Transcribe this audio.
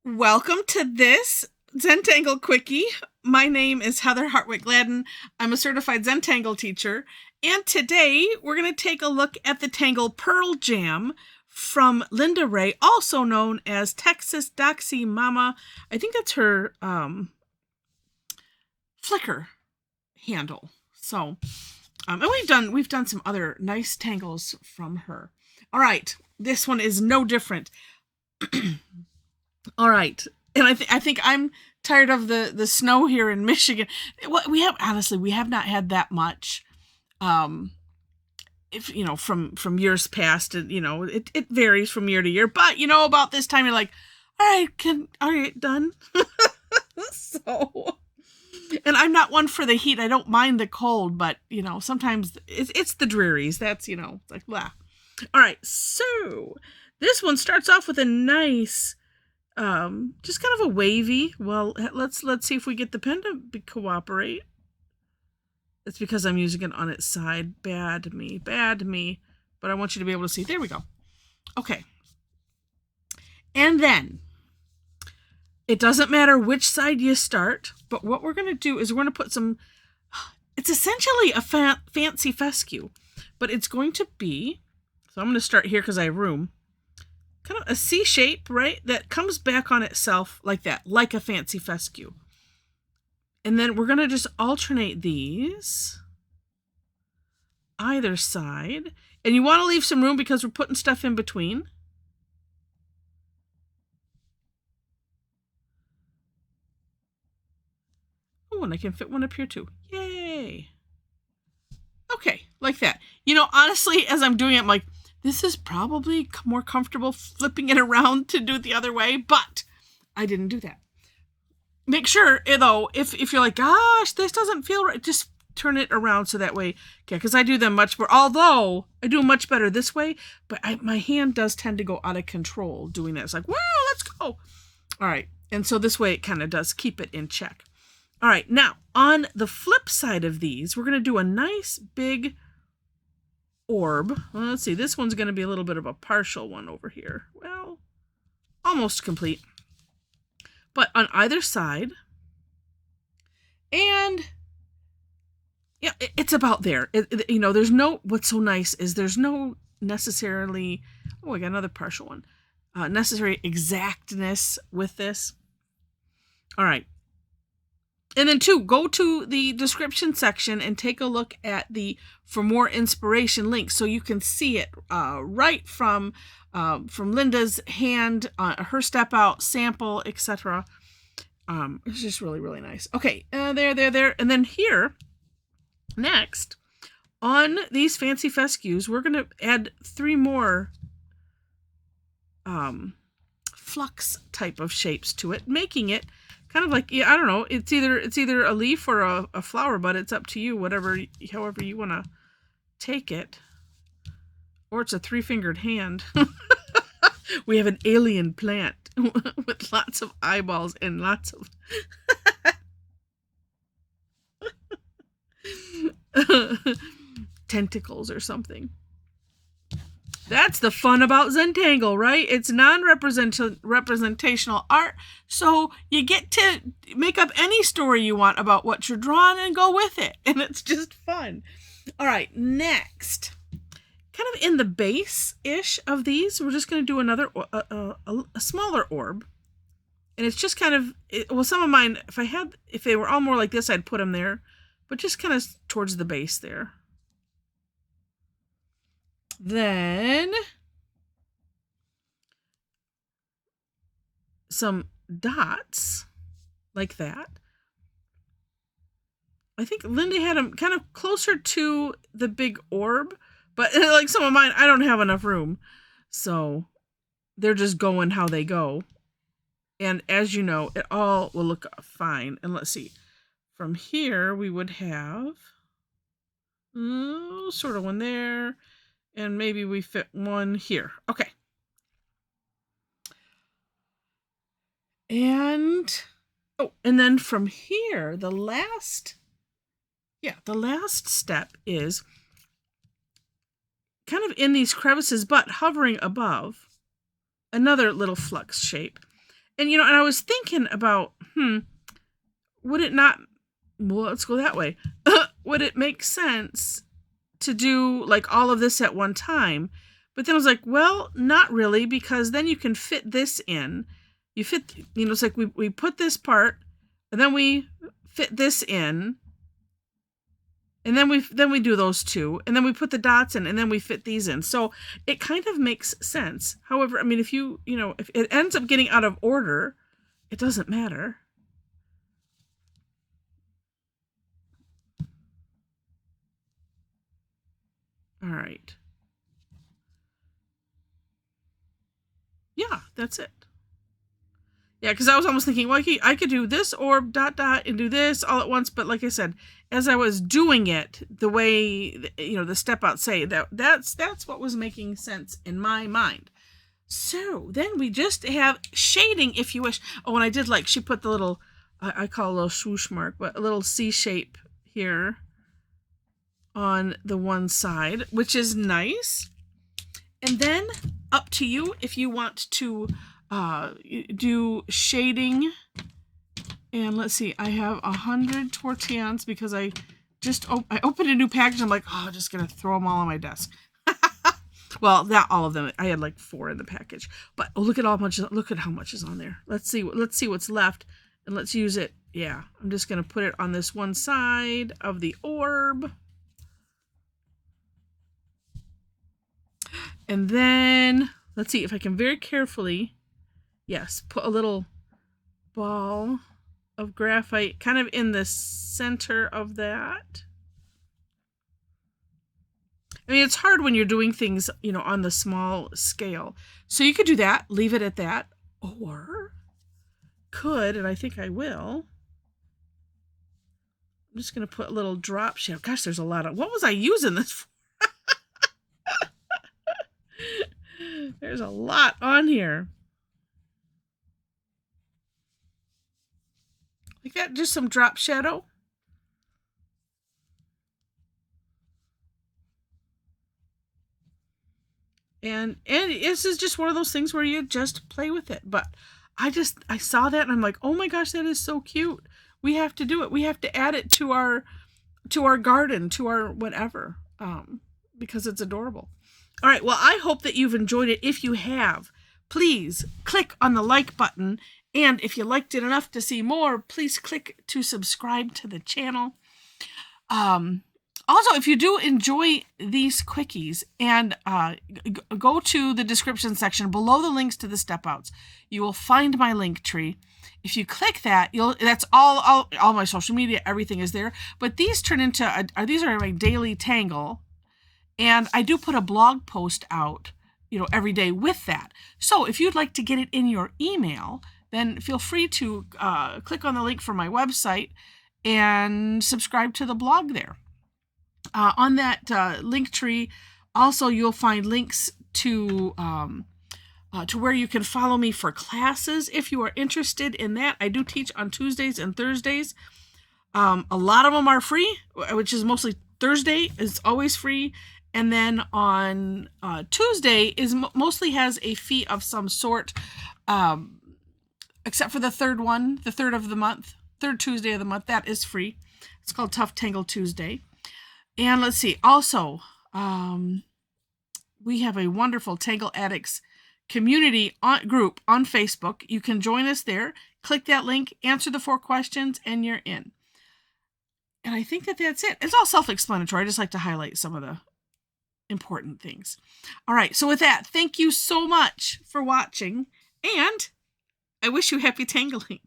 Welcome to this Zentangle Quickie. My name is Heather Hartwick Gladden. I'm a certified Zentangle teacher, and today we're going to take a look at the Tangle Pearl Jam from Linda Rea, also known as Texasdoxiemamma. I think that's her Flickr handle. So, and we've done some other nice tangles from her. All right, this one is no different. All right. And I think I'm tired of the snow here in Michigan. We have not had that much. If from years past, and it varies from year to year, but about this time you're like, all right, done. So, and I'm not one for the heat. I don't mind the cold, but sometimes it's the drearies. That's like blah. All right. So, this one starts off with a nice just kind of a wavy. Well, let's see if we get the pen to cooperate. It's because I'm using it on its side. Bad me. But I want you to be able to see. There we go. Okay. And then, it doesn't matter which side you start, but what we're going to do is we're going to put some, it's essentially a fancy fescue, but it's going to be, so I'm going to start here because I have room. Kind of a C shape, right? That comes back on itself like that, like a fancy fescue. And then we're going to just alternate these either side. And you want to leave some room because we're putting stuff in between. Oh, and I can fit one up here too. Yay. Okay, like that. Honestly, as I'm doing it, I'm like, this is probably more comfortable flipping it around to do it the other way, but I didn't do that. Make sure, though, if you're like, gosh, this doesn't feel right, just turn it around so that way, okay, because I do them much more, although I do much better this way, but my hand does tend to go out of control doing that. It's like, wow, let's go. All right, and so this way it kind of does keep it in check. All right, now, on the flip side of these, we're going to do a nice big orb. Well, let's see, this one's going to be a little bit of a partial one over here. Well, almost complete. But on either side. And yeah, it's about there. There's no, what's so nice is there's no necessarily, oh, I got another partial one, necessary exactness with this. All right. And then go to the description section and take a look at the for more inspiration link so you can see it right from Linda's hand, her step out sample, etc. It's just really, really nice. Okay, there. And then here, next, on these fancy fescues, we're going to add 3 more flux type of shapes to it, making it kind of like, I don't know, it's either a leaf or a flower, but it's up to you, however you want to take it. Or it's a 3-fingered hand. We have an alien plant with lots of eyeballs and lots of tentacles or something. That's the fun about Zentangle, right? It's non-representational art, so you get to make up any story you want about what you're drawing and go with it, and it's just fun. All right, next, kind of in the base-ish of these, we're just going to do another, a smaller orb, and it's just kind of, well, some of mine, if they were all more like this, I'd put them there, but just kind of towards the base there. Then some dots like that. I think Linda had them kind of closer to the big orb, but like some of mine, I don't have enough room. So they're just going how they go. And as you know, it all will look fine. And let's see. From here, we would have sort of one there. And maybe we fit one here. Okay. And then from here, the last step is kind of in these crevices, but hovering above, another little flux shape. And, and I was thinking about, would it not, well, let's go that way. Would it make sense to do like all of this at one time? But then I was like, well, not really, because then you can fit this in. You fit, it's like we put this part, and then we fit this in, and then we do those two, and then we put the dots in, and then we fit these in. So it kind of makes sense. However, I mean, if if it ends up getting out of order, it doesn't matter. All right. Yeah, that's it. Yeah, because I was almost thinking, well, I could do this or dot and do this all at once. But like I said, as I was doing it, the way, the step outs say, that's what was making sense in my mind. So then we just have shading, if you wish. Oh, and I did she put the little, I call a little swoosh mark, but a little C shape here on the one side, which is nice. And then up to you if you want to do shading. And let's see, I have 100 tortillons because I opened a new package. I'm like, I'm just gonna throw them all on my desk. Well, not all of them. I had 4 in the package. But look at how much is on there. Let's see what's left, and let's use it. Yeah, I'm just gonna put it on this one side of the orb. And then, let's see if I can very carefully, yes, put a little ball of graphite kind of in the center of that. I mean, it's hard when you're doing things, on the small scale. So you could do that, leave it at that, or could, and I think I will, I'm just going to put a little drop shadow. Gosh, there's a lot of, what was I using this for? There's a lot on here. Like that, just some drop shadow. And this is just one of those things where you just play with it. But I saw that and I'm like, oh my gosh, that is so cute. We have to do it. We have to add it to our garden, to our whatever, because it's adorable. All right, well, I hope that you've enjoyed it. If you have, please click on the like button. And if you liked it enough to see more, please click to subscribe to the channel. Also, if you do enjoy these quickies, and go to the description section below the links to the step outs, you will find my link tree. If you click that, that's all my social media, everything is there. But these turn into these are my daily tangle. And I do put a blog post out, every day with that. So if you'd like to get it in your email, then feel free to click on the link for my website and subscribe to the blog there. On that link tree, also you'll find links to where you can follow me for classes if you are interested in that. I do teach on Tuesdays and Thursdays. A lot of them are free, which is mostly Thursday is always free. And then on Tuesday is mostly has a fee of some sort, except for the third one, the third Tuesday of the month, that is free. It's called Tough Tangle Tuesday. And let's see, also, we have a wonderful Tangle Addicts community group on Facebook. You can join us there, click that link, answer the 4 questions, and you're in. And I think that's it. It's all self-explanatory. I just like to highlight some of the important things. All right, so with that, thank you so much for watching, and I wish you happy tangling.